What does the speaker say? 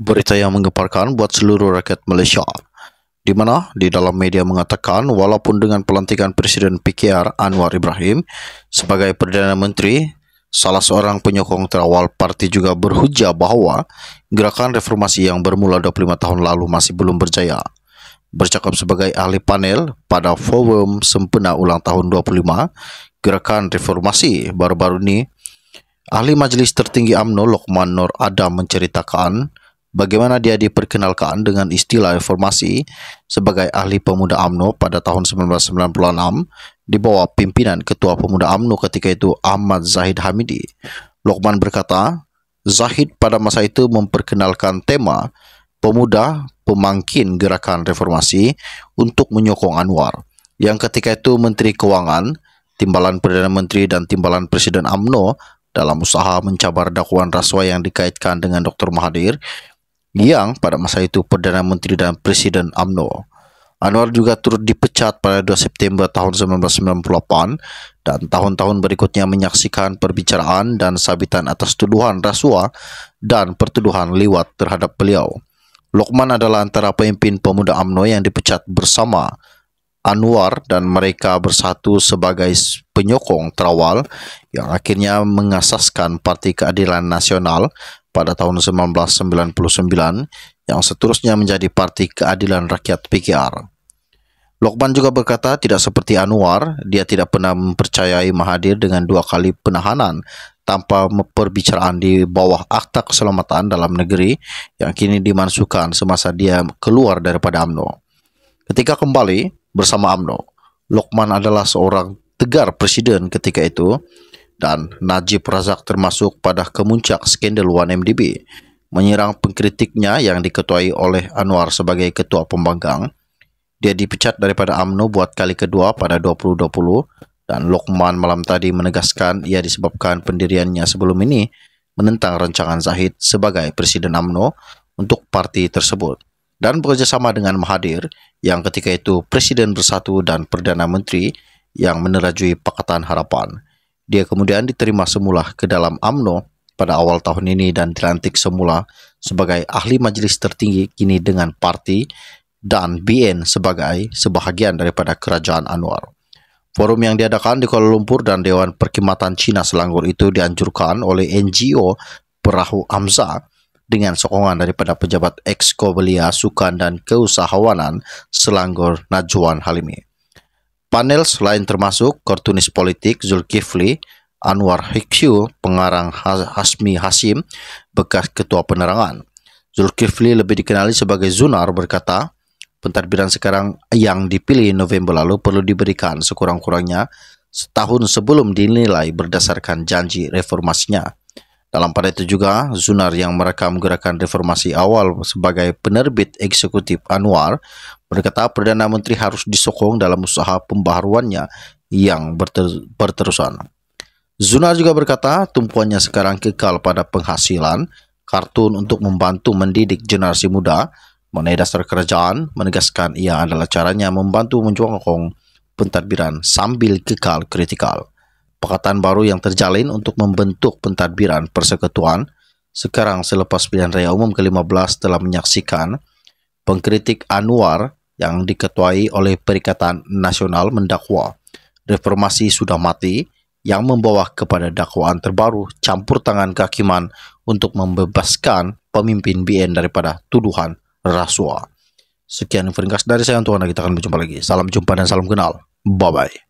Berita yang menggemparkan buat seluruh rakyat Malaysia, di mana di dalam media mengatakan walaupun dengan pelantikan Presiden PKR Anwar Ibrahim sebagai Perdana Menteri, salah seorang penyokong terawal parti juga berhujah bahawa gerakan reformasi yang bermula 25 tahun lalu masih belum berjaya. Bercakap sebagai ahli panel pada forum sempena ulang tahun 25 gerakan reformasi baru-baru ini, Ahli Majlis Tertinggi UMNO Lokman Nur Adam menceritakan bagaimana dia diperkenalkan dengan istilah reformasi sebagai ahli pemuda UMNO pada tahun 1996 di bawah pimpinan Ketua Pemuda UMNO ketika itu Ahmad Zahid Hamidi. Lokman berkata, Zahid pada masa itu memperkenalkan tema pemuda pemangkin gerakan reformasi untuk menyokong Anwar, yang ketika itu Menteri Kewangan, Timbalan Perdana Menteri dan Timbalan Presiden UMNO dalam usaha mencabar dakwaan rasuah yang dikaitkan dengan Dr. Mahathir yang pada masa itu Perdana Menteri dan Presiden UMNO. Anwar juga turut dipecat pada 2 September tahun 1998 dan tahun-tahun berikutnya menyaksikan perbicaraan dan sabitan atas tuduhan rasuah dan pertuduhan liwat terhadap beliau. Lokman adalah antara pemimpin pemuda UMNO yang dipecat bersama Anwar dan mereka bersatu sebagai penyokong terawal yang akhirnya mengasaskan Parti Keadilan Nasional pada tahun 1999 yang seterusnya menjadi Parti Keadilan Rakyat PKR. Lokman juga berkata tidak seperti Anwar, dia tidak pernah mempercayai Mahathir dengan 2 kali penahanan tanpa perbicaraan di bawah Akta Keselamatan Dalam Negeri yang kini dimansuhkan semasa dia keluar daripada UMNO. Ketika kembali bersama UMNO, Lokman adalah seorang tegar presiden ketika itu dan Najib Razak termasuk pada kemuncak skandal 1MDB, menyerang pengkritiknya yang diketuai oleh Anwar sebagai ketua pembangkang. Dia dipecat daripada UMNO buat kali kedua pada 2020 dan Lokman malam tadi menegaskan ia disebabkan pendiriannya sebelum ini menentang rancangan Zahid sebagai presiden UMNO untuk parti tersebut dan bekerjasama dengan Mahathir yang ketika itu Presiden Bersatu dan Perdana Menteri yang menerajui Pakatan Harapan. Dia kemudian diterima semula ke dalam UMNO pada awal tahun ini dan dilantik semula sebagai ahli majlis tertinggi kini dengan parti dan BN sebagai sebahagian daripada kerajaan Anwar. Forum yang diadakan di Kuala Lumpur dan Dewan Perkhidmatan Cina Selangor itu dianjurkan oleh NGO Perahu Hamzah dengan sokongan daripada pejabat Exco Belia Sukan dan Keusahawanan Selangor Najwan Halimi. Panel selain termasuk kartunis politik Zulkifli, Anwar Hikyu, pengarang Hasmi Hasim, bekas ketua penerangan. Zulkifli lebih dikenali sebagai Zunar berkata, pentadbiran sekarang yang dipilih November lalu perlu diberikan sekurang-kurangnya setahun sebelum dinilai berdasarkan janji reformasinya. Dalam pada itu juga, Zunar yang merekam gerakan reformasi awal sebagai penerbit eksekutif Anwar berkata Perdana Menteri harus disokong dalam usaha pembaharuannya yang berterusan. Zunar juga berkata tumpuannya sekarang kekal pada penghasilan kartun untuk membantu mendidik generasi muda mengenai dasar kerajaan, menegaskan ia adalah caranya membantu menjongkong pentadbiran sambil kekal kritikal. Pakatan baru yang terjalin untuk membentuk pentadbiran persekutuan sekarang selepas pilihan raya umum ke-15 telah menyaksikan pengkritik Anwar yang diketuai oleh Perikatan Nasional mendakwa reformasi sudah mati yang membawa kepada dakwaan terbaru campur tangan kehakiman untuk membebaskan pemimpin BN daripada tuduhan rasuah. Sekian info ringkas dari saya untuk Anda, kita akan berjumpa lagi. Salam jumpa dan salam kenal. Bye-bye.